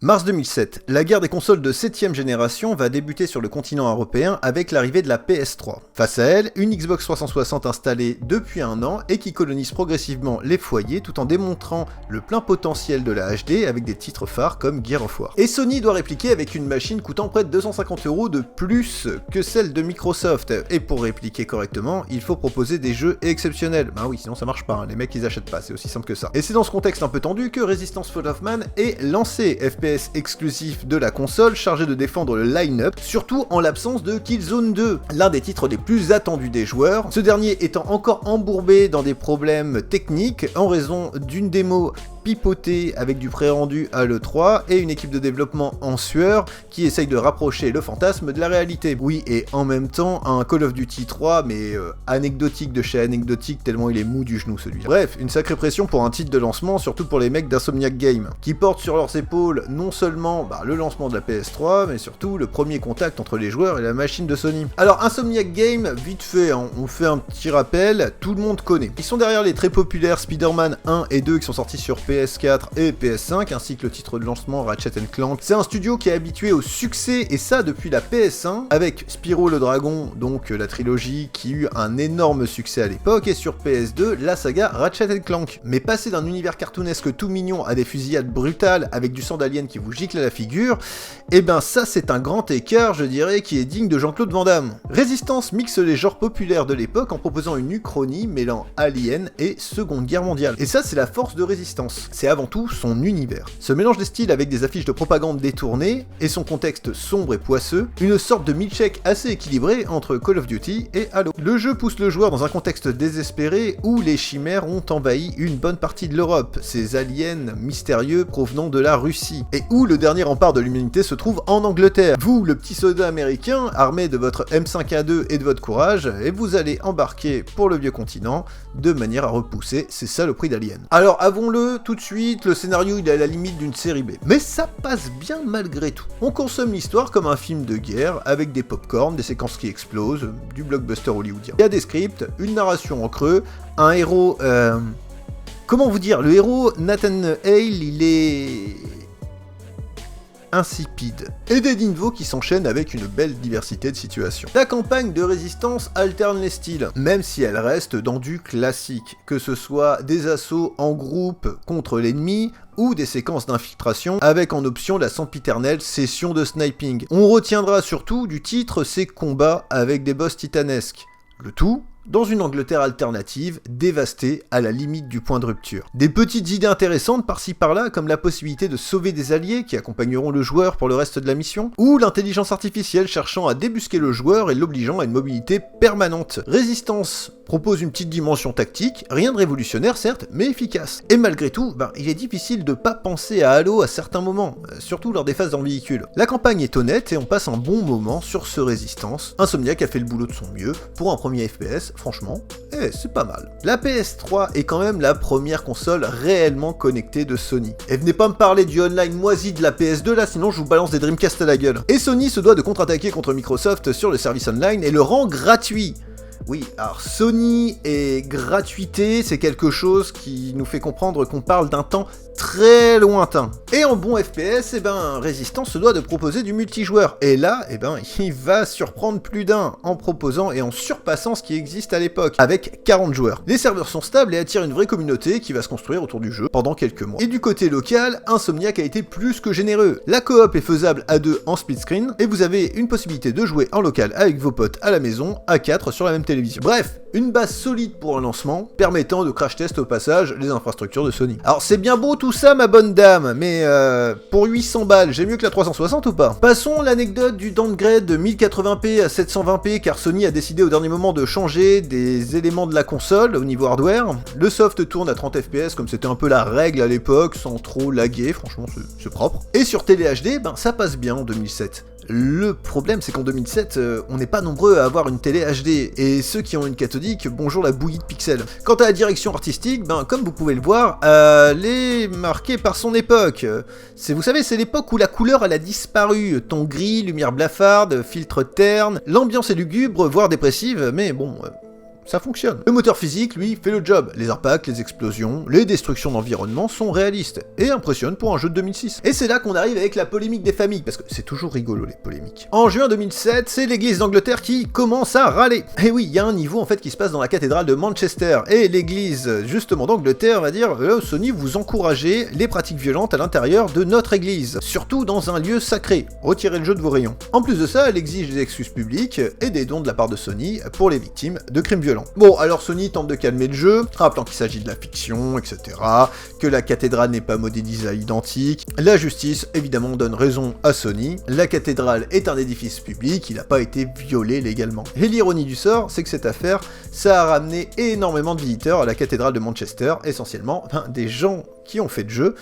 Mars 2007, la guerre des consoles de 7ème génération va débuter sur le continent européen avec l'arrivée de la PS3. Face à elle, une Xbox 360 installée depuis un an et qui colonise progressivement les foyers tout en démontrant le plein potentiel de la HD avec des titres phares comme Gears of War. Et Sony doit répliquer avec une machine coûtant près de 250 € de plus que celle de Microsoft. Et pour répliquer correctement, il faut proposer des jeux exceptionnels. Ben oui, sinon ça marche pas, hein. Les mecs ils achètent pas, c'est aussi simple que ça. Et c'est dans ce contexte un peu tendu que Resistance Fall of Man est lancé, FPS exclusif de la console, chargé de défendre le line-up, surtout en l'absence de Killzone 2, l'un des titres les plus attendus des joueurs, ce dernier étant encore embourbé dans des problèmes techniques en raison d'une démo pipotée avec du pré-rendu à l'E3 et une équipe de développement en sueur qui essaye de rapprocher le fantasme de la réalité. Oui, et en même temps, un Call of Duty 3, mais anecdotique de chez anecdotique tellement il est mou du genou celui-là. Bref, une sacrée pression pour un titre de lancement, surtout pour les mecs d'Insomniac Games, qui portent sur leurs épaules non seulement le lancement de la PS3, mais surtout le premier contact entre les joueurs et la machine de Sony. Alors Insomniac Games, vite fait, hein, on fait un petit rappel, tout le monde connaît. Ils sont derrière les très populaires Spider-Man 1 et 2 qui sont sortis sur PS4 et PS5, ainsi que le titre de lancement Ratchet & Clank. C'est un studio qui est habitué au succès, et ça depuis la PS1, avec Spyro le Dragon, donc la trilogie qui eut un énorme succès à l'époque, et sur PS2, la saga Ratchet & Clank. Mais passer d'un univers cartoonesque tout mignon à des fusillades brutales avec du sang d'alien qui vous gicle à la figure, et ben ça c'est un grand écart, je dirais, qui est digne de Jean-Claude Van Damme. Resistance mixe les genres populaires de l'époque en proposant une uchronie mêlant Alien et Seconde Guerre mondiale. Et ça c'est la force de Resistance, c'est avant tout son univers. Ce mélange des styles avec des affiches de propagande détournées et son contexte sombre et poisseux, une sorte de milkshake assez équilibré entre Call of Duty et Halo. Le jeu pousse le joueur dans un contexte désespéré où les chimères ont envahi une bonne partie de l'Europe, ces aliens mystérieux provenant de la Russie, et où le dernier rempart de l'humanité se trouve en Angleterre. Vous, le petit soldat américain, armé de votre M5A2 et de votre courage, et vous allez embarquer pour le vieux continent de manière à repousser ces saloperies d'aliens. Alors avouons-le tout de suite, le scénario il est à la limite d'une série B, mais ça passe bien malgré tout. On consomme l'histoire comme un film de guerre, avec des pop-corn, des séquences qui explosent, du blockbuster hollywoodien. Il y a des scripts, une narration en creux, un héros... Comment vous dire, le héros Nathan Hale, il est... insipide, et des niveaux qui s'enchaînent avec une belle diversité de situations. La campagne de Résistance alterne les styles, même si elle reste dans du classique, que ce soit des assauts en groupe contre l'ennemi, ou des séquences d'infiltration avec en option la sempiternelle session de sniping. On retiendra surtout du titre ces combats avec des boss titanesques. Le tout dans une Angleterre alternative, dévastée à la limite du point de rupture. Des petites idées intéressantes par-ci par-là, comme la possibilité de sauver des alliés qui accompagneront le joueur pour le reste de la mission, ou l'intelligence artificielle cherchant à débusquer le joueur et l'obligeant à une mobilité permanente. Résistance propose une petite dimension tactique, rien de révolutionnaire certes, mais efficace. Et malgré tout, il est difficile de pas penser à Halo à certains moments, surtout lors des phases dans le véhicule. La campagne est honnête et on passe un bon moment sur ce Résistance. Insomniac a fait le boulot de son mieux, pour un premier FPS, franchement, c'est pas mal. La PS3 est quand même la première console réellement connectée de Sony. Et venez pas me parler du online moisi de la PS2 là, sinon je vous balance des Dreamcast à la gueule. Et Sony se doit de contre-attaquer contre Microsoft sur le service online et le rend gratuit. Oui, alors Sony et gratuité, c'est quelque chose qui nous fait comprendre qu'on parle d'un temps très lointain. Et en bon FPS, Resistance se doit de proposer du multijoueur. Et là, il va surprendre plus d'un en proposant et en surpassant ce qui existe à l'époque, avec 40 joueurs. Les serveurs sont stables et attirent une vraie communauté qui va se construire autour du jeu pendant quelques mois. Et du côté local, Insomniac a été plus que généreux. La coop est faisable à 2 en split screen, et vous avez une possibilité de jouer en local avec vos potes à la maison, à 4 sur la même télévision. Bref, une base solide pour un lancement, permettant de crash test au passage les infrastructures de Sony. Alors c'est bien beau tout ça ma bonne dame, mais pour 800 balles, j'ai mieux que la 360 ou pas? Passons l'anecdote du downgrade de 1080p à 720p, car Sony a décidé au dernier moment de changer des éléments de la console au niveau hardware. Le soft tourne à 30 fps comme c'était un peu la règle à l'époque, sans trop laguer, franchement c'est propre. Et sur télé HD, ça passe bien en 2007. Le problème, c'est qu'en 2007, on n'est pas nombreux à avoir une télé HD, et ceux qui ont une cathodique, bonjour la bouillie de pixels. Quant à la direction artistique, comme vous pouvez le voir, elle est marquée par son époque. Vous savez, c'est l'époque où la couleur, elle a disparu. Ton gris, lumière blafarde, filtre terne, l'ambiance est lugubre, voire dépressive, mais bon... ça fonctionne. Le moteur physique, lui, fait le job. Les arpacks, les explosions, les destructions d'environnement sont réalistes et impressionnent pour un jeu de 2006. Et c'est là qu'on arrive avec la polémique des familles, parce que c'est toujours rigolo les polémiques. En juin 2007, c'est l'église d'Angleterre qui commence à râler. Et oui, il y a un niveau en fait qui se passe dans la cathédrale de Manchester, et l'église justement d'Angleterre va dire Sony, vous encouragez les pratiques violentes à l'intérieur de notre église, surtout dans un lieu sacré, retirez le jeu de vos rayons. En plus de ça, elle exige des excuses publiques et des dons de la part de Sony pour les victimes de crimes violents. Bon, alors Sony tente de calmer le jeu, rappelant qu'il s'agit de la fiction, etc., que la cathédrale n'est pas modélisée à l'identique. La justice, évidemment, donne raison à Sony. La cathédrale est un édifice public, il n'a pas été violé légalement. Et l'ironie du sort, c'est que cette affaire, ça a ramené énormément de visiteurs à la cathédrale de Manchester, essentiellement des gens qui ont fait le jeu,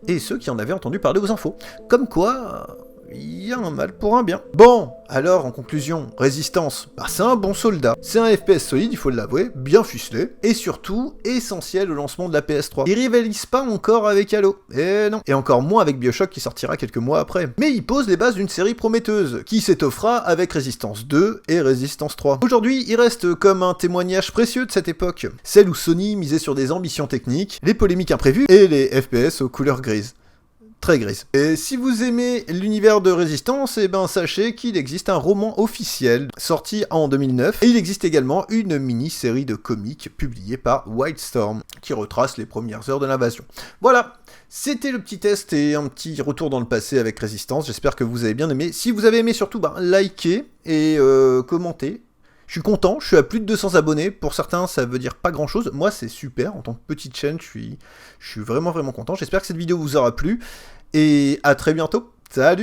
et ceux qui en avaient entendu parler aux infos. Comme quoi... il y a un mal pour un bien. Bon, alors en conclusion, Résistance, c'est un bon soldat. C'est un FPS solide, il faut l'avouer, bien ficelé, et surtout, essentiel au lancement de la PS3. Il rivalise pas encore avec Halo, et non. Et encore moins avec Bioshock qui sortira quelques mois après. Mais il pose les bases d'une série prometteuse, qui s'étoffera avec Résistance 2 et Résistance 3. Aujourd'hui, il reste comme un témoignage précieux de cette époque. Celle où Sony misait sur des ambitions techniques, les polémiques imprévues, et les FPS aux couleurs grises. Très grise. Et si vous aimez l'univers de Résistance, sachez qu'il existe un roman officiel sorti en 2009, et il existe également une mini-série de comics publiée par Wildstorm, qui retrace les premières heures de l'invasion. Voilà, c'était le petit test et un petit retour dans le passé avec Résistance, j'espère que vous avez bien aimé. Si vous avez aimé surtout, likez et commentez. Je suis content, je suis à plus de 200 abonnés, pour certains ça veut dire pas grand chose, moi c'est super, en tant que petite chaîne je suis vraiment content, j'espère que cette vidéo vous aura plu, et à très bientôt, salut!